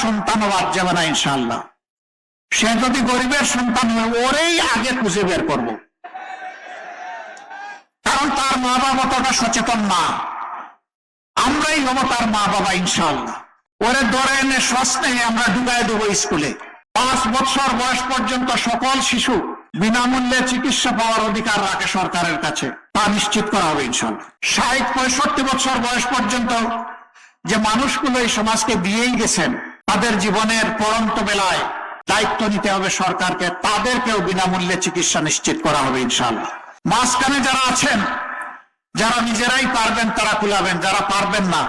সন্তানও বাদ যাবে না ইনশাআল্লাহ। সে যদি গরিবের সন্তান হয় ওরেই আগে খুঁজে বের করব, কারণ তার মা বাবা ততটা সচেতন না, আমরাই হবো তার মা বাবা ইনশাআল্লাহ। ওরে ধরে এনে সস্নেহে আমরা ঢুকাই দেবো স্কুলে। 5 বছর বয়স পর্যন্ত সকল শিশু বিনামূল্যে চিকিৎসা পাওয়ার অধিকার রাখে সরকারের কাছে, তা নিশ্চিত করা হবে ইনশাআল্লাহ। 60-65 বছর বয়স পর্যন্ত যে মানুষগুলো এই সমাজকে দিয়েই গেছেন, তাদের জীবনের পরন্ত বেলায় দায়িত্ব নিতে হবে সরকারকে, তাদেরকেও বিনামূল্যে চিকিৎসা নিশ্চিত করা হবে ইনশাআল্লাহ। মাঝখানে যারা আছেন, যারা নিজেরাই পারবেন তারা কুলাবেন, যারা পারবেন না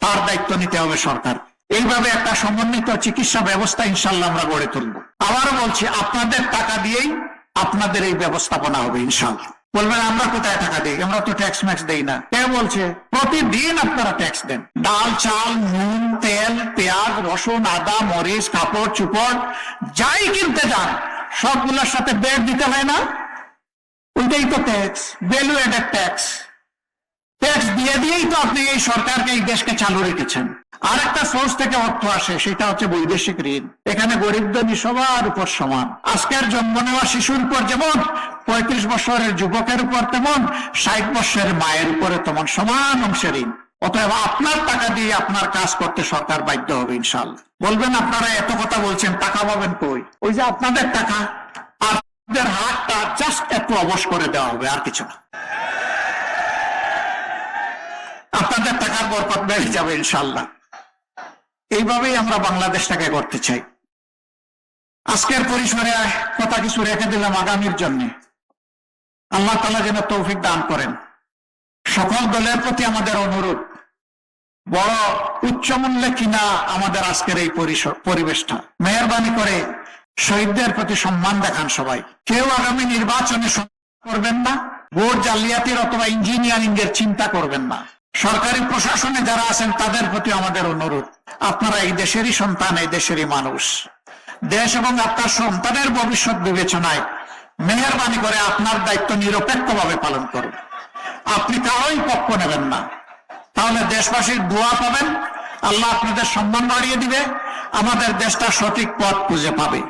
তার দায়িত্ব নিতে হবে সরকার। এইভাবে একটা সমন্বিত চিকিৎসা ব্যবস্থা ইনশাআল্লাহ আমরা গড়ে তুলব। আবারও বলছি, আপনাদের টাকা দিয়েই আপনাদের এই ব্যবস্থাপনা হবে ইনশাআল্লাহ। বলবেন আমরা কোথায় টাকা দিই, আমরা তো ট্যাক্স ম্যাক্স দেই না। কে বলছে? প্রতিদিন আপনারা ট্যাক্স দেন। ডাল, চাল, নুন, তেল, পেঁয়াজ, রসুন, আদা, মরিচ, কাপড় চোপড় যাই কিনতে যান সবগুলোর সাথে ব্যাট দিতে হয় না? ওইটাই তো tax, value aided tax. Tax দিয়ে দিয়েই তো আপনি এই সরকারকে, এই দেশকে চালু রেখেছেন। আরেকটা সোর্স থেকে অর্থ আসে, সেটা হচ্ছে বৈদেশিক ঋণ। এখানে গরিব ধনী সবার উপর সমান। আজকের জন্ম নেওয়া শিশুর উপর যেমন, 35 বছরের যুবকের উপর তেমন, 60 বছরের মায়ের উপরে তেমন সমান অংশের ঋণ। অতএব আপনার টাকা দিয়ে আপনার কাজ করতে সরকার বাধ্য হবে ইনশাআল্লাহ। বলবেন আপনারা এত কথা বলছেন, টাকা পাবেন কই? ওই যে আপনাদের টাকা, আর আপনাদের হাতটা জাস্ট একটু অবশ করে দেওয়া হবে, আর কিছু না। আপনাদের টাকার বরকত বেড়ে যাবে ইনশাআল্লাহ। এইভাবেই আমরা বাংলাদেশটাকে করতে চাই। আজকের পরিসরে কথা কিছু রেখে দিলাম আগামীর জন্য। আল্লাহ তাআলা যেন তৌফিক দান করেন। সকল দলের প্রতি আমাদের অনুরোধ, বড় উচ্চ মূল্যে কিনা আমাদের আজকের এই পরিবেশটা, মেহরবানি করে শহীদদের প্রতি সম্মান দেখান সবাই। কেউ আগামী নির্বাচনে করবেন না, ভোট জালিয়াতির অথবা ইঞ্জিনিয়ারিং এর চিন্তা করবেন না। সরকারি প্রশাসনে যারা আছেন তাদের প্রতি আমাদের অনুরোধ, আপনারা এই দেশেরই সন্তান, এই দেশেরই মানুষ। দেশ এবং আপনার সন্তানের ভবিষ্যৎ বিবেচনায় মেহরবানি করে আপনার দায়িত্ব নিরপেক্ষভাবে পালন করুন। আপনি কারোই পক্ষ নেবেন না, তাহলে দেশবাসীর দোয়া পাবেন, আল্লাহ আপনাদের সম্মান বাড়িয়ে দিবে, আমাদের দেশটা সঠিক পথ খুঁজে পাবে।